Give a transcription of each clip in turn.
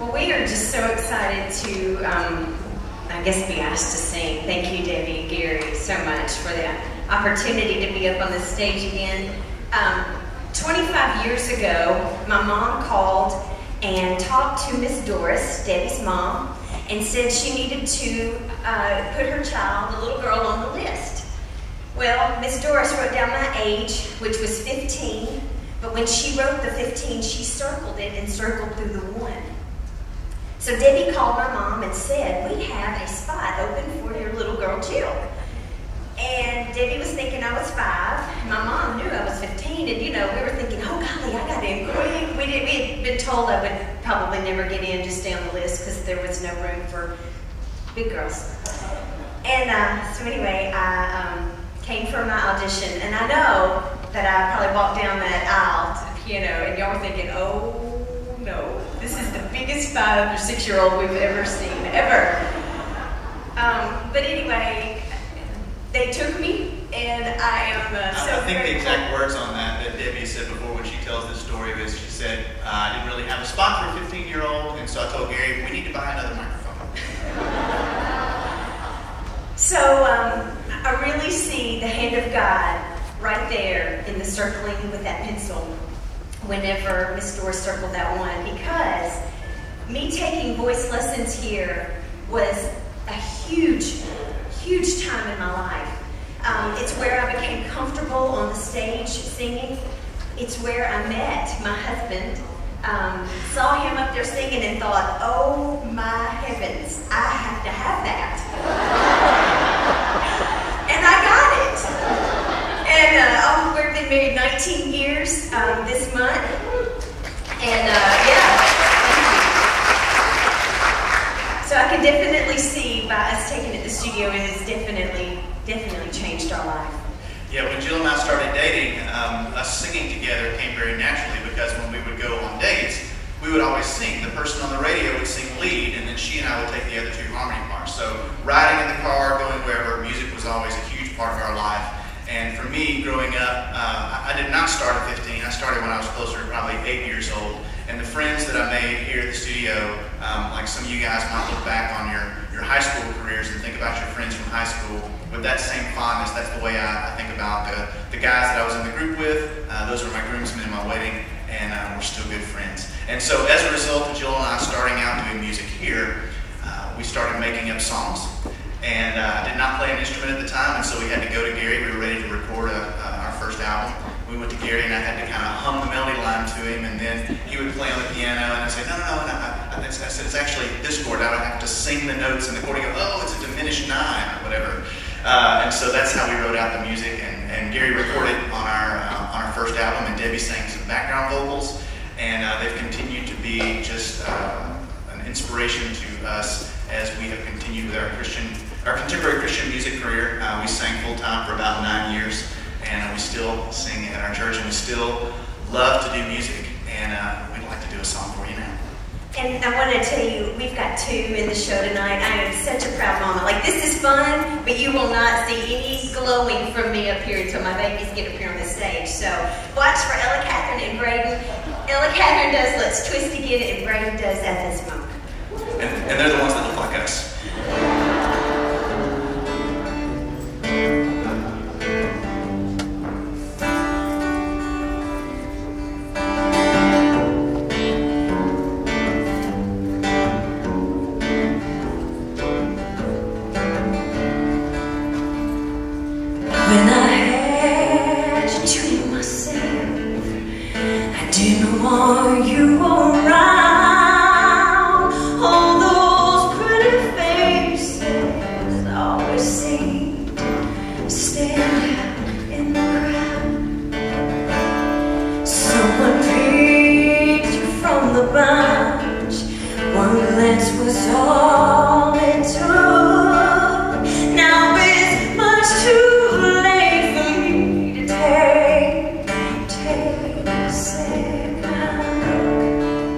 Well, we are just so excited to, I guess, be asked to sing. Thank you, Debbie, Gary, so much for the opportunity to be up on the stage again. 25 years ago, my mom called and talked to Miss Doris, Debbie's mom, and said she needed to put her child, the little girl, on the list. Well, Miss Doris wrote down my age, which was 15, but when she wrote the 15, she circled it and circled through the 1. So Debbie called my mom and said, we have a spot open for your little girl, Jill. And Debbie was thinking I was 5. My mom knew I was 15, and we were thinking, oh golly, I got in quick. We had been told I would probably never get in, just stay on the list because there was no room for big girls. And so anyway, I came for my audition, and I know that I probably walked down that aisle to the piano, and y'all were thinking, oh no, this is the biggest 5 or 6-year-old we've ever seen, ever. But anyway, they took me, and I am so I think grateful. the exact words on that Debbie said before when she tells this story is, she said, I didn't really have a spot for a 15-year-old, and so I told Gary, we need to buy another microphone. So I really see the hand of God right there in the circling with that pencil whenever Miss Doris circled that 1, because me taking voice lessons here was a huge time in my life. It's where I became comfortable on the stage singing. It's where I met my husband, saw him up there singing and thought, oh my heavens, I have to have that. And I got it. And we've been married 19 years this month. And yeah. So I can definitely see by us taking it to the studio, it has definitely changed our life. Yeah, when Jill and I started dating, us singing together came very naturally, because when we would go on dates, we would always sing. The person on the radio would sing lead, and then she and I would take the other 2 harmony parts. So riding in the car, going wherever, music was always a huge part of our life. And for me, growing up, I did not start at 15. I started when I was closer to probably 8 years old. And the friends that I made here at the studio, like some of you guys might look back on your high school careers and think about your friends from high school with that same fondness. That's the way I think about the guys that I was in the group with. Those were my groomsmen in my wedding, and we're still good friends. And so as a result of Jill and I starting out doing music here, we started making up songs. And I did not play an instrument at the time, and so we had to go to Gary. We were ready to record our first album. We went to Gary, and I had to kind of hum the melody line to him, and then he would play on the piano, and I'd say, no. I said, it's actually this chord. I would have to sing the notes, and the chord would go, oh, it's a diminished 9, or whatever. And so that's how we wrote out the music, and Gary recorded on our first album, and Debbie sang some background vocals, and they've continued to be just an inspiration to us as we have continued with our contemporary Christian music career. We sang full-time for about 9 years, and we still sing at our church, and we still love to do music, and we'd like to do a song for you now. And I want to tell you, we've got 2 in the show tonight. I am such a proud mama. Like, this is fun, but you will not see any glowing from me up here until my babies get up here on the stage. So watch for Ella Catherine and Braden. Ella Catherine does Let's Twist Again, and Braden does At This Moment. And they're the ones that look like us. When I had you to myself, I didn't want you around. All those pretty faces always seemed to stand out in the crowd. Someone picked you from the bunch. One glance was all it took. Now it's much too late for me to take a second look.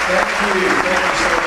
Thank you so